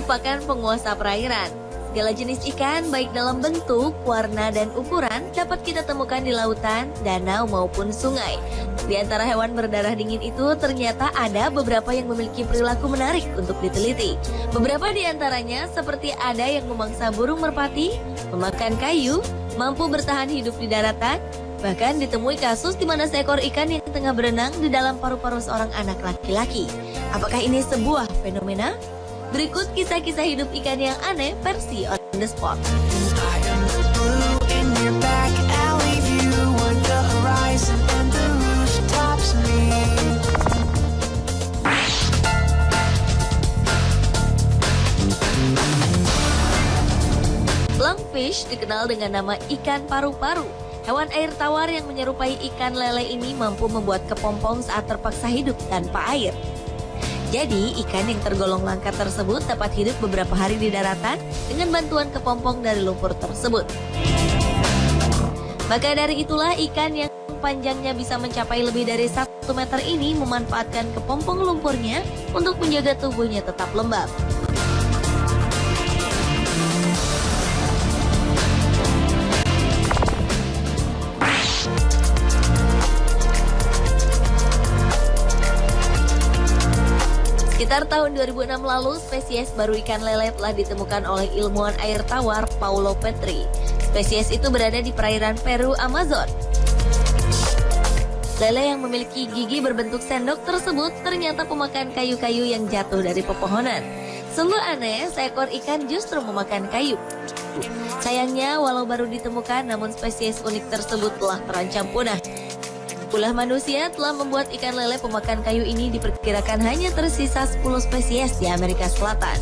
merupakan penguasa perairan. Segala jenis ikan baik dalam bentuk, warna, dan ukuran dapat kita temukan di lautan, danau maupun sungai. Di antara hewan berdarah dingin itu ternyata ada beberapa yang memiliki perilaku menarik untuk diteliti. Beberapa di antaranya seperti ada yang memangsa burung merpati, memakan kayu, mampu bertahan hidup di daratan, bahkan ditemui kasus di mana seekor ikan yang tengah berenang di dalam paru-paru seorang anak laki-laki. Apakah ini sebuah fenomena? Berikut kisah-kisah hidup ikan yang aneh versi On The Spot. Lungfish dikenal dengan nama ikan paru-paru. Hewan air tawar yang menyerupai ikan lele ini mampu membuat kepompong saat terpaksa hidup tanpa air. Jadi, ikan yang tergolong langka tersebut dapat hidup beberapa hari di daratan dengan bantuan kepompong dari lumpur tersebut. Maka dari itulah ikan yang panjangnya bisa mencapai lebih dari 1 meter ini memanfaatkan kepompong lumpurnya untuk menjaga tubuhnya tetap lembab. Sekitar tahun 2006 lalu, spesies baru ikan lele telah ditemukan oleh ilmuwan air tawar Paulo Petri. Spesies itu berada di perairan Peru, Amazon. Lele yang memiliki gigi berbentuk sendok tersebut ternyata pemakan kayu-kayu yang jatuh dari pepohonan. Sungguh aneh, seekor ikan justru memakan kayu. Sayangnya, walau baru ditemukan, namun spesies unik tersebut telah terancam punah. Ulah manusia telah membuat ikan lele pemakan kayu ini diperkirakan hanya tersisa 10 spesies di Amerika Selatan.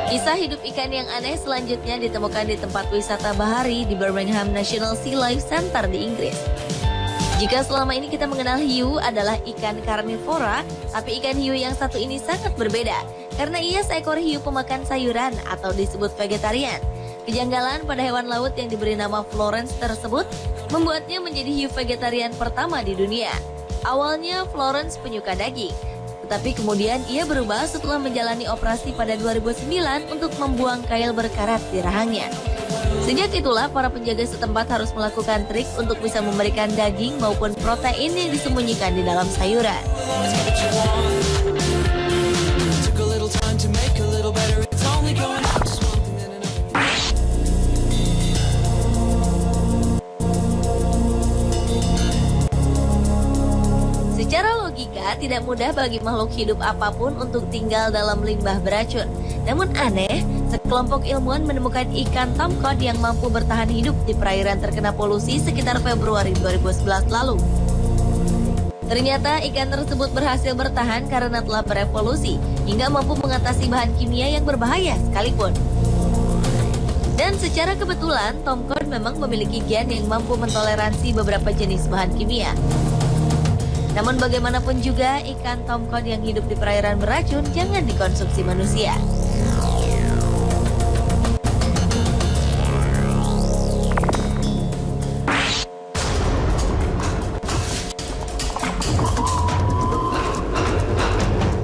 Kisah hidup ikan yang aneh selanjutnya ditemukan di tempat wisata bahari di Birmingham National Sea Life Center di Inggris. Jika selama ini kita mengenal hiu adalah ikan karnivora, tapi ikan hiu yang satu ini sangat berbeda karena ia seekor hiu pemakan sayuran atau disebut vegetarian. Kejanggalan pada hewan laut yang diberi nama Florence tersebut membuatnya menjadi hiu vegetarian pertama di dunia. Awalnya Florence penyuka daging, tetapi kemudian ia berubah setelah menjalani operasi pada 2009 untuk membuang kail berkarat di rahangnya. Sejak itulah para penjaga setempat harus melakukan trik untuk bisa memberikan daging maupun protein yang disembunyikan di dalam sayuran. Secara logika, tidak mudah bagi makhluk hidup apapun untuk tinggal dalam limbah beracun. Namun aneh, sekelompok ilmuwan menemukan ikan tomcod yang mampu bertahan hidup di perairan terkena polusi sekitar Februari 2011 lalu. Ternyata ikan tersebut berhasil bertahan karena telah berevolusi hingga mampu mengatasi bahan kimia yang berbahaya sekalipun. Dan secara kebetulan, tomcod memang memiliki gen yang mampu mentoleransi beberapa jenis bahan kimia. Namun bagaimanapun juga, ikan tomcod yang hidup di perairan beracun jangan dikonsumsi manusia.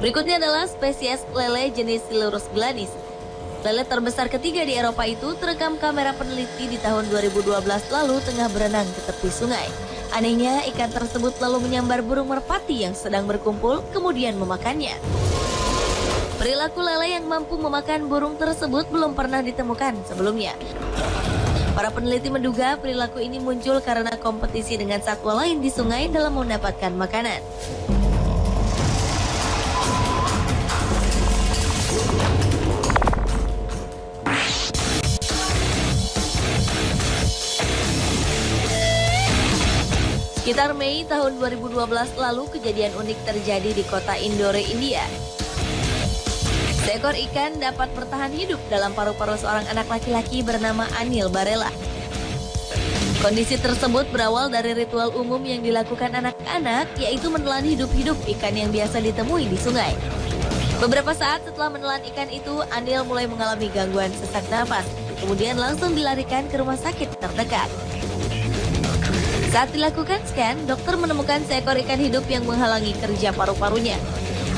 Berikutnya adalah spesies lele jenis Silurus glanis. Lele terbesar ketiga di Eropa itu terekam kamera peneliti di tahun 2012 lalu tengah berenang di tepi sungai. Anehnya, ikan tersebut lalu menyambar burung merpati yang sedang berkumpul, kemudian memakannya. Perilaku lele yang mampu memakan burung tersebut belum pernah ditemukan sebelumnya. Para peneliti menduga perilaku ini muncul karena kompetisi dengan satwa lain di sungai dalam mendapatkan makanan. Sekitar Mei tahun 2012 lalu kejadian unik terjadi di kota Indore, India. Seekor ikan dapat bertahan hidup dalam paru-paru seorang anak laki-laki bernama Anil Barela. Kondisi tersebut berawal dari ritual umum yang dilakukan anak-anak, yaitu menelan hidup-hidup ikan yang biasa ditemui di sungai. Beberapa saat setelah menelan ikan itu, Anil mulai mengalami gangguan sesak napas. kemudian langsung dilarikan ke rumah sakit terdekat. Saat dilakukan scan, dokter menemukan seekor ikan hidup yang menghalangi kerja paru-parunya.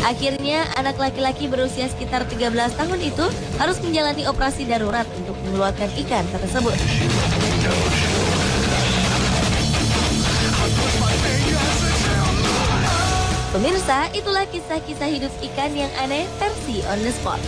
Akhirnya, anak laki-laki berusia sekitar 13 tahun itu harus menjalani operasi darurat untuk mengeluarkan ikan tersebut. Pemirsa, itulah kisah-kisah hidup ikan yang aneh versi On The Spot.